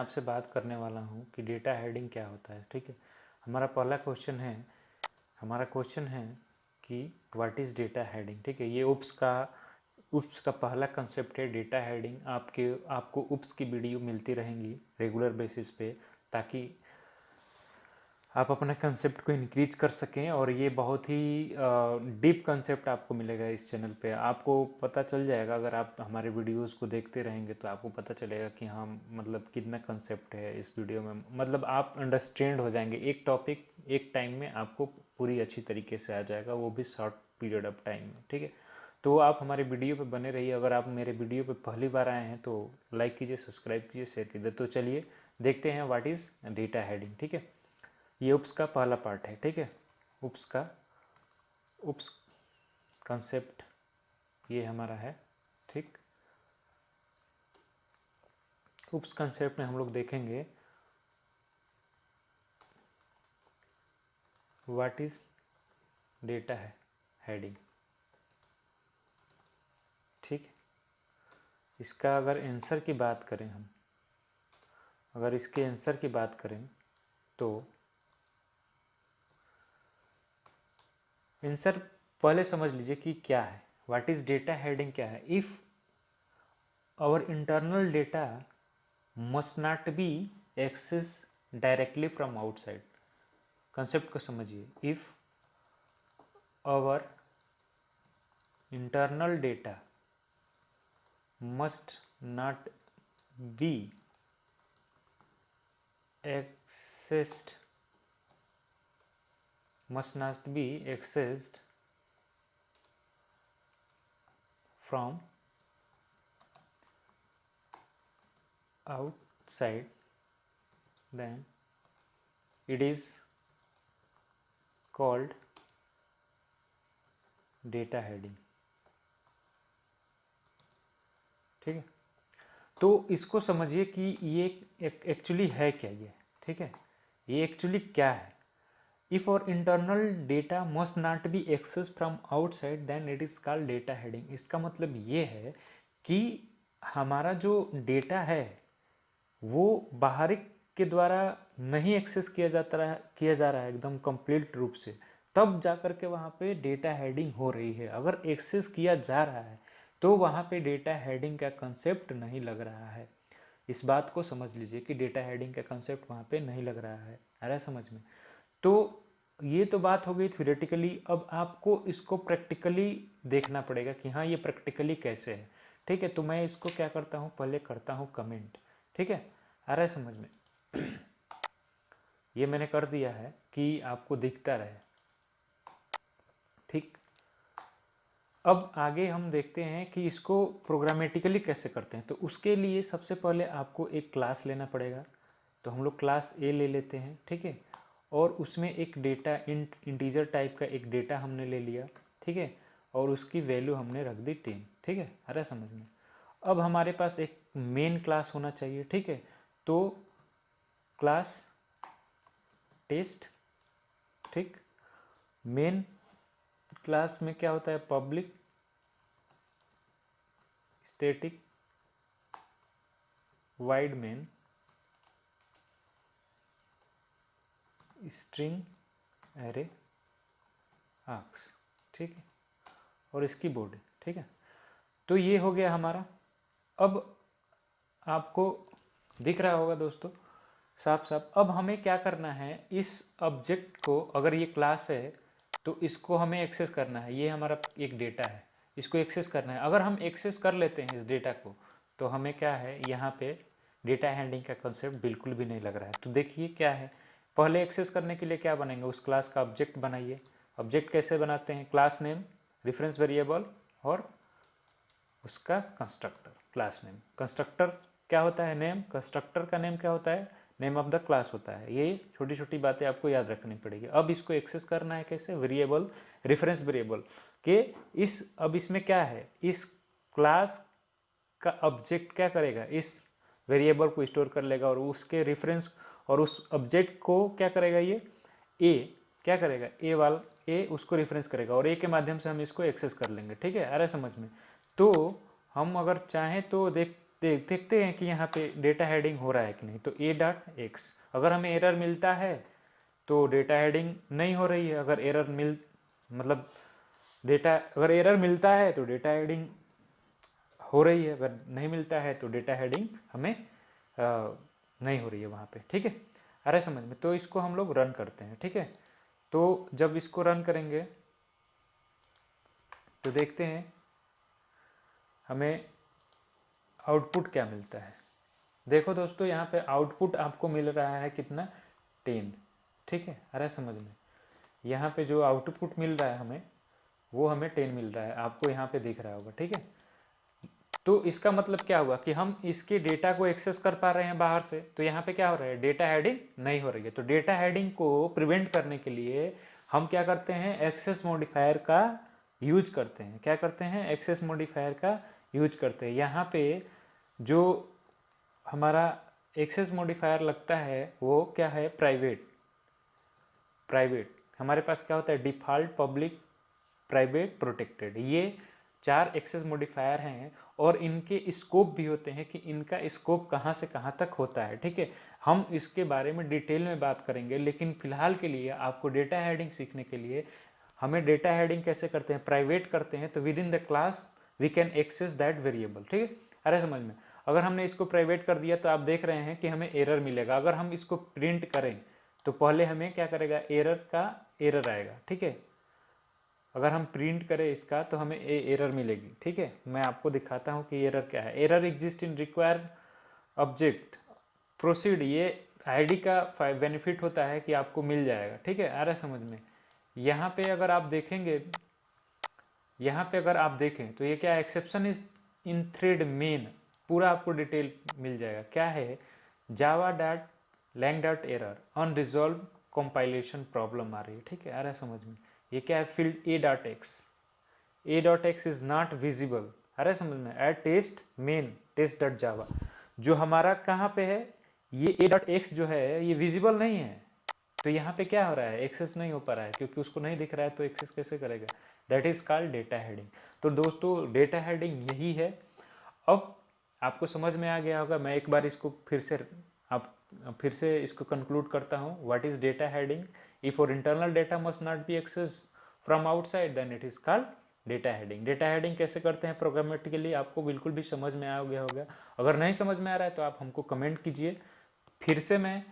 आपसे बात करने वाला हूँ कि डेटा हेडिंग क्या होता है। ठीक है, हमारा क्वेश्चन है कि व्हाट इज़ डेटा हेडिंग। ठीक है, ये उप्स का पहला कंसेप्ट है डेटा हेडिंग। आपको उप्स की वीडियो मिलती रहेंगी रेगुलर बेसिस पे, ताकि आप अपने कंसेप्ट को इंक्रीज कर सकें। और ये बहुत ही डीप कंसेप्ट आपको मिलेगा इस चैनल पे। आपको पता चल जाएगा, अगर आप हमारे वीडियोस को देखते रहेंगे तो आपको पता चलेगा कि हाँ मतलब कितना कंसेप्ट है इस वीडियो में। मतलब आप अंडरस्टैंड हो जाएंगे, एक टॉपिक एक टाइम में आपको पूरी अच्छी तरीके से आ जाएगा, वो भी शॉर्ट पीरियड ऑफ टाइम में। ठीक है, तो आप हमारे वीडियो पे बने रहिए। अगर आप मेरे वीडियो पे पहली बार आए हैं तो लाइक कीजिए, सब्सक्राइब कीजिए, शेयर कीजिए। तो चलिए देखते हैं व्हाट इज़ डेटा हेडिंग। ठीक है, ये उप्स का पहला पार्ट है। ठीक है, उप्स कंसेप्ट ये हमारा है। ठीक, उप्स कंसेप्ट में हम लोग देखेंगे व्हाट इज डेटा है हेडिंग। ठीक, इसका अगर आंसर की बात करें हम, अगर इसके आंसर की बात करें तो आंसर पहले समझ लीजिए कि क्या है, व्हाट इज डेटा हेडिंग क्या है। If our internal data must not be access directly from outside. Concept को समझिए, if our internal data must not be accessed from outside, then it is called data heading। ठीक है, तो इसको समझिए कि ये एक्चुअली है क्या ये। ठीक है, ये एक्चुअली क्या है। If our internal data must not be access from outside then it is called data hiding. इसका मतलब ये है कि हमारा जो डेटा है वो बाहरी के द्वारा नहीं एक्सेस किया जा रहा है एकदम कंप्लीट रूप से, तब जा कर के वहाँ पे डेटा हेडिंग हो रही है। अगर एक्सेस किया जा रहा है तो वहाँ पे डेटा हेडिंग का कंसेप्ट नहीं लग रहा है। इस बात को समझ लीजिए कि डेटा हेडिंग का कंसेप्ट वहाँ पे नहीं लग रहा है। आ रहा है समझ में। तो ये तो बात हो गई थ्योरेटिकली। अब आपको इसको प्रैक्टिकली देखना पड़ेगा कि हाँ ये प्रैक्टिकली कैसे है। ठीक है, तो मैं इसको क्या करता हूँ, पहले करता हूँ कमेंट। ठीक है, आ रहा है समझ में। ये मैंने कर दिया है कि आपको दिखता रहे। ठीक, अब आगे हम देखते हैं कि इसको प्रोग्रामेटिकली कैसे करते हैं। तो उसके लिए सबसे पहले आपको एक क्लास लेना पड़ेगा। तो हम लोग क्लास ए ले लेते हैं। ठीक है, और उसमें एक डेटा इंटीजर टाइप का एक डेटा हमने ले लिया। ठीक है, और उसकी वैल्यू हमने रख दी 10। ठीक है, आ रहा है समझ में। अब हमारे पास एक मेन क्लास होना चाहिए। ठीक है, तो क्लास टेस्ट। ठीक, मेन क्लास में क्या होता है, public static wide main string array arcs. ठीक है, और इसकी बॉडी। ठीक है, तो ये हो गया हमारा। अब आपको दिख रहा होगा दोस्तों साफ साफ। अब हमें क्या करना है, इस ऑब्जेक्ट को, अगर ये क्लास है तो इसको हमें एक्सेस करना है। ये हमारा एक डेटा है, इसको एक्सेस करना है। अगर हम एक्सेस कर लेते हैं इस डेटा को तो हमें क्या है, यहाँ पे डेटा हैंडलिंग का कंसेप्ट बिल्कुल भी नहीं लग रहा है। तो देखिए क्या है, पहले एक्सेस करने के लिए क्या बनाएंगे, उस क्लास का ऑब्जेक्ट बनाइए। ऑब्जेक्ट कैसे बनाते हैं, क्लास नेम, रेफरेंस वेरिएबल और उसका कंस्ट्रक्टर। क्लास नेम, कंस्ट्रक्टर क्या होता है, नेम, कंस्ट्रक्टर का नेम क्या होता है, नेम ऑफ द क्लास होता है। ये छोटी छोटी बातें आपको याद रखनी पड़ेगी। अब इसको एक्सेस करना है कैसे, वेरिएबल, रेफरेंस वेरिएबल के अब इसमें क्या है, इस क्लास का ऑब्जेक्ट क्या करेगा, इस वेरिएबल को स्टोर कर लेगा और उसके रेफरेंस और उस ऑब्जेक्ट को क्या करेगा, ये ए क्या करेगा, ए उसको रेफरेंस करेगा और ए के माध्यम से हम इसको एक्सेस कर लेंगे। ठीक है, आ रहा है समझ में। तो हम अगर चाहें तो देखते हैं कि यहाँ पे डेटा हेडिंग हो रहा है कि नहीं। तो ए डॉट एक्स, अगर हमें एरर मिलता है तो डेटा हेडिंग नहीं हो रही है। अगर एरर मतलब डेटा अगर एरर मिलता है तो डेटा हेडिंग हो रही है, अगर नहीं मिलता है तो डेटा हेडिंग हमें नहीं हो रही है वहाँ पे। ठीक है, आ रहा है समझ में। तो इसको हम लोग रन करते हैं। ठीक है, तो जब इसको रन करेंगे तो देखते हैं हमें आउटपुट क्या मिलता है। देखो दोस्तों, यहाँ पे आउटपुट आपको मिल रहा है कितना, 10। ठीक है, आ रहा है समझ में। यहाँ पे जो आउटपुट मिल रहा है हमें, वो हमें 10 मिल रहा है, आपको यहाँ पे दिख रहा होगा। ठीक है, तो इसका मतलब क्या हुआ कि हम इसके डेटा को एक्सेस कर पा रहे हैं बाहर से। तो यहाँ पे क्या हो रहा है, डेटा हेडिंग नहीं हो रही है। तो डेटा हेडिंग को प्रिवेंट करने के लिए हम क्या करते हैं, एक्सेस मॉडिफायर का यूज करते हैं। क्या करते हैं, एक्सेस मॉडिफायर का यूज करते हैं। यहाँ पे जो हमारा एक्सेस मॉडिफायर लगता है वो क्या है, प्राइवेट। हमारे पास क्या होता है, डिफ़ॉल्ट, पब्लिक, प्राइवेट, प्रोटेक्टेड। ये 4 एक्सेस मॉडिफायर हैं और इनके स्कोप भी होते हैं कि इनका स्कोप कहाँ से कहाँ तक होता है। ठीक है, हम इसके बारे में डिटेल में बात करेंगे, लेकिन फिलहाल के लिए आपको डेटा हेडिंग सीखने के लिए हमें डेटा हेडिंग कैसे करते हैं, प्राइवेट करते हैं। तो within the class we can access that variable. ठीक है, अरे समझ में। अगर हमने इसको प्राइवेट कर दिया तो आप देख रहे हैं कि हमें एरर मिलेगा। अगर हम इसको प्रिंट करें तो पहले हमें क्या करेगा, एरर आएगा। ठीक है, अगर हम प्रिंट करें इसका तो हमें एरर मिलेगी। ठीक है, मैं आपको दिखाता हूँ कि एरर क्या है। Error exist in require object proceed. ये आईडी का बेनिफिट होता है कि आपको मिल जाएगा। ठीक है, आ रहा है समझ में। यहाँ पे अगर आप देखेंगे, यहाँ पे अगर आप देखें तो ये क्या, exception is in thread main, पूरा आपको डिटेल मिल जाएगा। क्या है, Java dot lang dot error unresolved compilation problem आ रही है। ठीक है, आ रहा है समझ में। ये क्या है, field A dot X is not visible. आ रहा है समझ में, at test main test dot Java. जो हमारा कहाँ पे है, ये ए डॉट एक्स जो है ये विजिबल नहीं है। तो यहाँ पे क्या हो रहा है, एक्सेस नहीं हो पा रहा है, क्योंकि उसको नहीं दिख रहा है तो एक्सेस कैसे करेगा। That is called data heading. तो दोस्तों डेटा हेडिंग यही है। अब आपको समझ में आ गया होगा। मैं एक बार इसको फिर से इसको कंक्लूड करता हूँ। What is data heading, if our internal data must not be access from outside then it is called data heading. Data heading कैसे करते हैं प्रोग्रामेटिकली, आपको बिल्कुल भी समझ में आ गया होगा। अगर नहीं समझ में आ रहा है तो आप हमको कमेंट कीजिए, फिर से मैं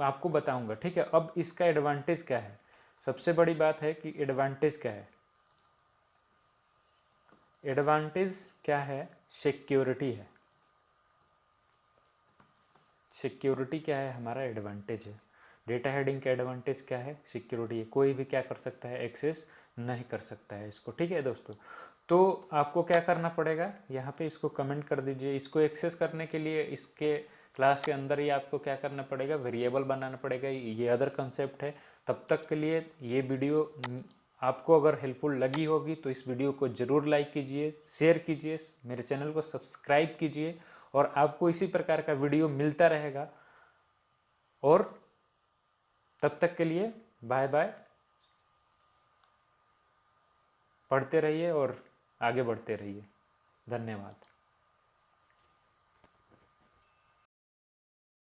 आपको बताऊंगा। ठीक है, अब इसका एडवांटेज क्या है, सबसे बड़ी बात है कि एडवांटेज क्या है। एडवांटेज क्या है, सिक्योरिटी है। सिक्योरिटी क्या है, हमारा एडवांटेज है। डेटा हेडिंग का एडवांटेज क्या है, सिक्योरिटी है। कोई भी क्या कर सकता है, एक्सेस नहीं कर सकता है इसको। ठीक है दोस्तों, तो आपको क्या करना पड़ेगा, यहाँ पे इसको कमेंट कर दीजिए। इसको एक्सेस करने के लिए इसके क्लास के अंदर ही आपको क्या करना पड़ेगा, वेरिएबल बनाना पड़ेगा। ये अदर कंसेप्ट है। तब तक के लिए ये वीडियो आपको अगर हेल्पफुल लगी होगी तो इस वीडियो को ज़रूर लाइक कीजिए, शेयर कीजिए, मेरे चैनल को सब्सक्राइब कीजिए, और आपको इसी प्रकार का वीडियो मिलता रहेगा। और तब तक के लिए बाय बाय। पढ़ते रहिए और आगे बढ़ते रहिए। धन्यवाद।